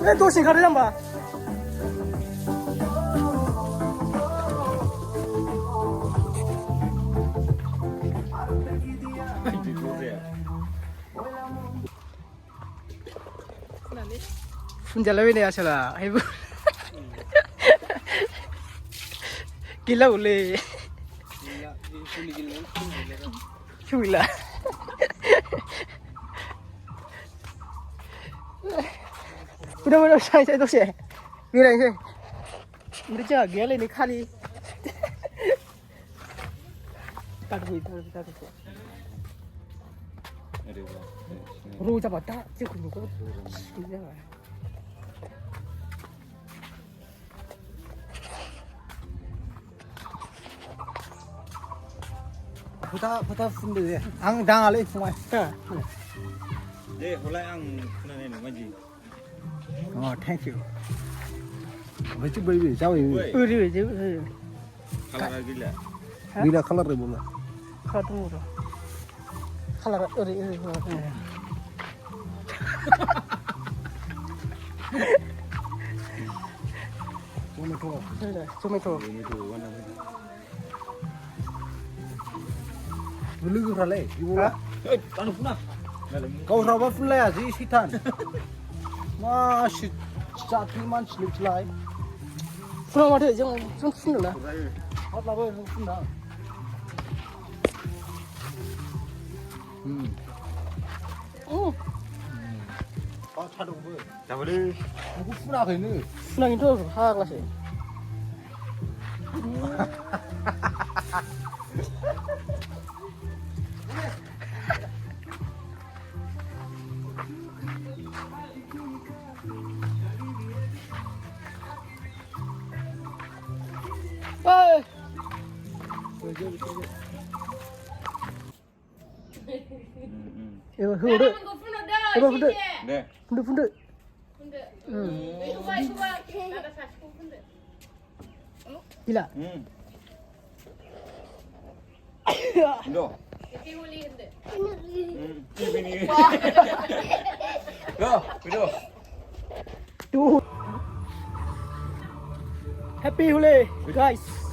왜 도시 가려면 봐. Phun lấy bên này sao là hay vui. Kila ule. Chui là. Udah saya itu sih. Gila ini. Udah jangan gila ini kali. Taruh. Ru 잡아 딱 찍고 누구? 이제. 부타 funde. 앙 당할래 정말. 네, 홀라이 앙 그나네 뭐지? thank you. Vậy chứ bây giờ sao vậy? chứ. 칼라라 길라. Bila color rồi bola. Khadu rồi. Khala Tomato. tomato. Bulu ra lệ, bola. Ê, ăn không nào? Kau rawa full ya sih sitan. Masih satu man slip lại. Phun mà thôi không phun được nữa. Hot là không phun đâu. 차 좀 보여. 잡으래. 누구 full phải nữa. Phun là thôi ha là gì? ơi 이거 흐르 이거 funde 네. funde gila 너. 이빈이. 그죠? Happy Holi guys.